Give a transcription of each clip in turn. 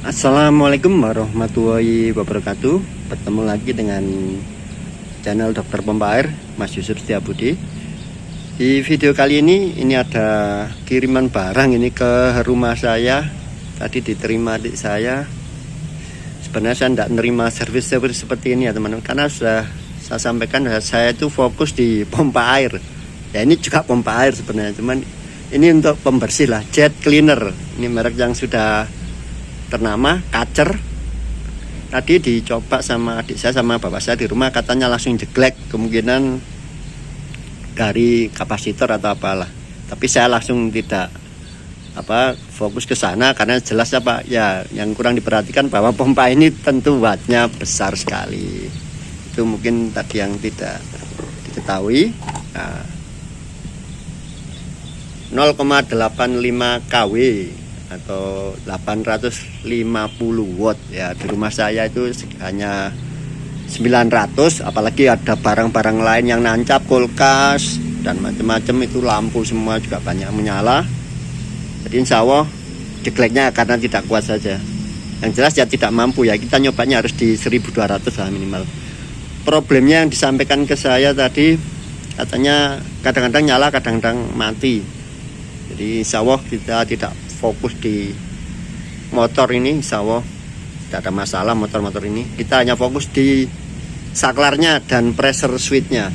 Assalamualaikum warahmatullahi wabarakatuh. Bertemu lagi dengan channel Dokter Pompa Air, Mas Yusuf Setiabudi. Di video kali ini ada kiriman barang ini ke rumah saya. Tadi diterima adik saya. Sebenarnya saya tidak menerima servis seperti ini ya teman-teman, karena sudah saya sampaikan saya itu fokus di pompa air. Ya ini juga pompa air sebenarnya, cuman ini untuk pembersih lah, jet cleaner. Ini merek yang sudah ternama, Kacer. Tadi dicoba sama adik saya sama bapak saya di rumah, katanya langsung jeglek, kemungkinan dari kapasitor atau apalah. Tapi saya langsung tidak fokus ke sana, karena jelas ya yang kurang diperhatikan bahwa pompa ini tentu wattnya besar sekali. Itu mungkin tadi yang tidak diketahui. Nah, 0,85 kW atau 850 watt ya. Di rumah saya itu hanya 900, apalagi ada barang-barang lain yang nancap, kulkas dan macam-macam, itu lampu semua juga banyak menyala. Jadi insya Allah jegleknya karena tidak kuat saja. Yang jelas ya tidak mampu ya, kita nyobanya harus di 1200 lah minimal. Problemnya yang disampaikan ke saya tadi, katanya kadang-kadang nyala, kadang-kadang mati. Jadi insya Allah kita tidak fokus di motor ini, insya Allah tidak ada masalah motor-motor ini. Kita hanya fokus di saklarnya dan pressure switchnya.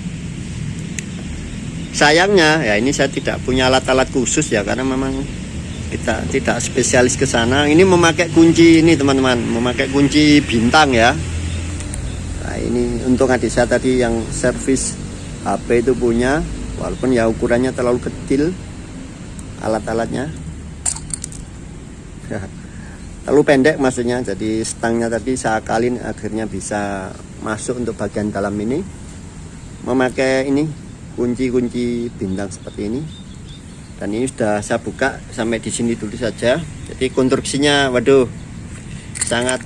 Sayangnya ya ini saya tidak punya alat-alat khusus ya, karena memang kita tidak spesialis ke sana. Ini memakai kunci ini teman-teman, memakai kunci bintang ya. Nah ini untung adik saya tadi yang servis HP itu punya, walaupun ya ukurannya terlalu kecil alat-alatnya. Terlalu pendek maksudnya, jadi stangnya tadi saya akalin akhirnya bisa masuk untuk bagian dalam ini. Memakai ini kunci-kunci bintang seperti ini. Dan ini sudah saya buka sampai di sini dulu saja. Jadi konstruksinya waduh sangat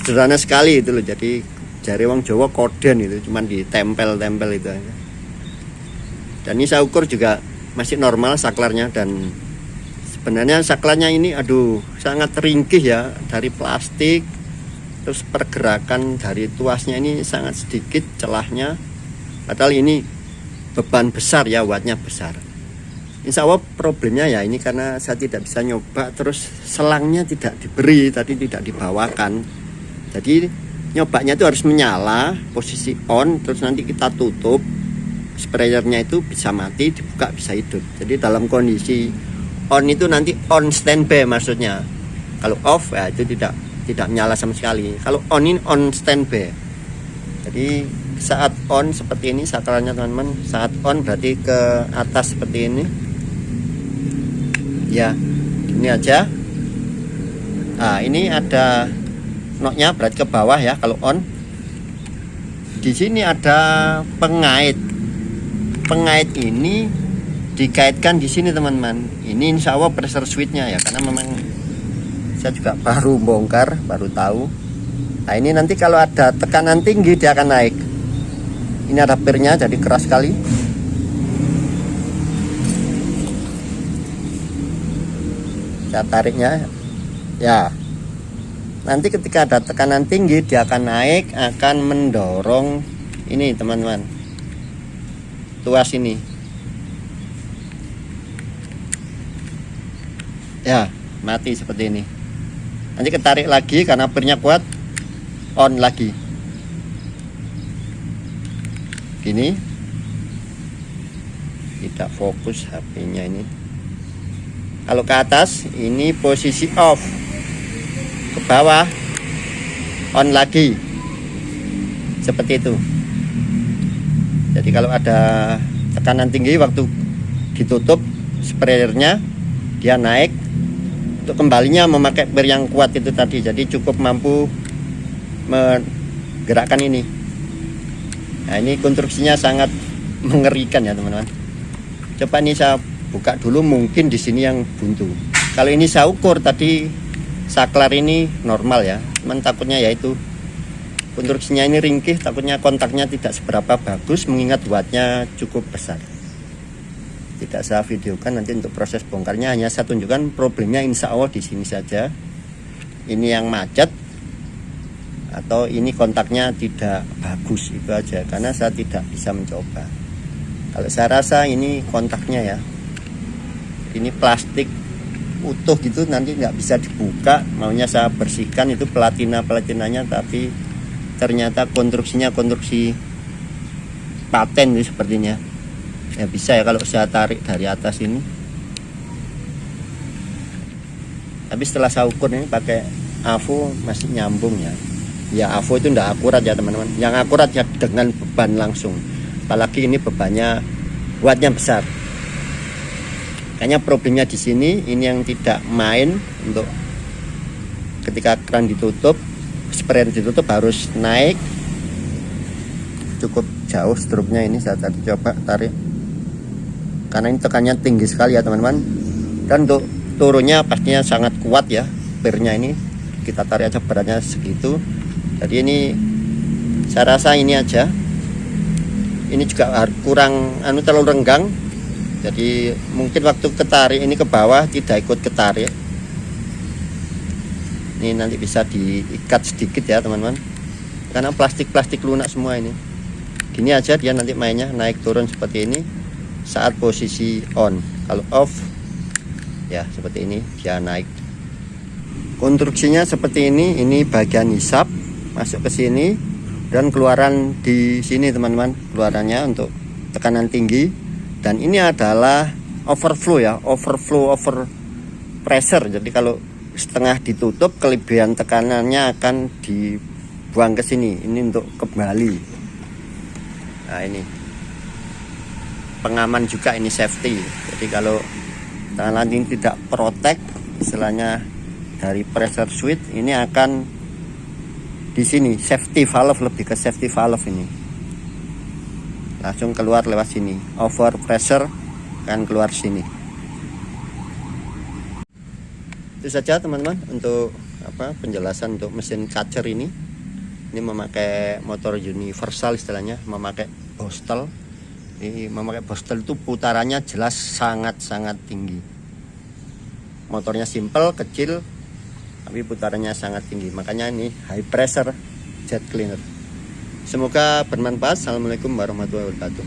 sederhana sekali itu loh. Jadi jari wong Jawa koden itu cuman ditempel-tempel itu aja. Dan ini saya ukur juga masih normal saklarnya, dan sebenarnya saklarnya ini sangat ringkih ya, dari plastik. Terus pergerakan dari tuasnya ini sangat sedikit celahnya, padahal ini beban besar ya, wattnya besar. Insya Allah problemnya ya ini karena saya tidak bisa nyoba, terus selangnya tidak diberi, tadi tidak dibawakan. Jadi nyobanya itu harus menyala, posisi on, terus nanti kita tutup, sprayernya itu bisa mati, dibuka bisa hidup. Jadi dalam kondisi on itu nanti on standby maksudnya. Kalau off ya itu tidak menyala sama sekali. Kalau on ini on standby. Jadi saat on seperti ini saklarnya teman-teman, saat on berarti ke atas seperti ini. Ya, ini aja. Nah, ini ada knocknya berarti ke bawah ya kalau on. Di sini ada pengait. Pengait ini dikaitkan di sini teman-teman. Ini insya Allah pressure switchnya ya, karena memang saya juga baru bongkar, baru tahu. Nah ini nanti kalau ada tekanan tinggi dia akan naik. Ini ada pirnya, jadi keras sekali. Saya tariknya ya. Nanti ketika ada tekanan tinggi dia akan naik, akan mendorong ini teman-teman, tuas ini ya, mati seperti ini. Nanti ketarik lagi karena pirnya kuat, on lagi gini. Tidak fokus HP-nya ini. Kalau ke atas ini posisi off, ke bawah on lagi seperti itu. Jadi kalau ada tekanan tinggi waktu ditutup sprayernya, dia naik. Untuk kembalinya memakai pir yang kuat itu tadi, jadi cukup mampu menggerakkan ini. Nah ini konstruksinya sangat mengerikan ya teman-teman. Coba ini saya buka dulu, mungkin di sini yang buntu. Kalau ini saya ukur tadi saklar ini normal ya, cuman takutnya yaitu konstruksinya ini ringkih, takutnya kontaknya tidak seberapa bagus mengingat wattnya cukup besar. Tidak saya videokan nanti untuk proses bongkarnya, hanya saya tunjukkan problemnya insya Allah di sini saja. ini yang macet atau ini kontaknya tidak bagus, itu aja, karena saya tidak bisa mencoba. Kalau saya rasa ini kontaknya ya, ini plastik utuh gitu, nanti nggak bisa dibuka. Maunya saya bersihkan itu platinanya, tapi ternyata konstruksinya konstruksi paten itu sepertinya. Ya bisa ya kalau saya tarik dari atas ini. Tapi setelah saya ukur ini pakai AVO masih nyambung ya. Ya AVO itu nggak akurat ya teman-teman. Yang akurat ya dengan beban langsung. Apalagi ini bebannya wattnya besar. Kayaknya problemnya di sini, ini yang tidak main untuk ketika keran ditutup, sprayer ditutup harus naik cukup jauh struknya. Ini saya tadi coba tarik, karena ini tekannya tinggi sekali ya teman-teman, dan untuk turunnya pastinya sangat kuat ya. Pernya ini kita tarik aja beratnya segitu. Jadi ini saya rasa ini aja. Ini juga kurang terlalu renggang. Jadi mungkin waktu ketarik ini ke bawah tidak ikut ketarik. Ini nanti bisa diikat sedikit ya teman-teman, karena plastik lunak semua ini. Gini aja dia nanti mainnya naik turun seperti ini saat posisi on. Kalau off ya seperti ini dia naik. Konstruksinya seperti ini bagian hisap masuk ke sini dan keluaran di sini teman-teman, keluarannya untuk tekanan tinggi. Dan ini adalah overflow ya, over pressure. Jadi kalau setengah ditutup, kelebihan tekanannya akan dibuang ke sini. Ini untuk kembali. Nah ini pengaman juga, ini safety. Jadi kalau tekanan ini tidak protect, istilahnya dari pressure switch, ini akan di sini safety valve, lebih ke safety valve ini. Langsung keluar lewat sini, over pressure kan keluar sini. Itu saja teman-teman untuk penjelasan untuk mesin kacer ini. Ini memakai motor universal istilahnya, memakai Bostel. Ini memakai Bostel itu putarannya jelas sangat tinggi. Motornya simple, kecil, tapi putarannya sangat tinggi. Makanya ini high pressure jet cleaner. Semoga bermanfaat. Assalamualaikum warahmatullahi wabarakatuh.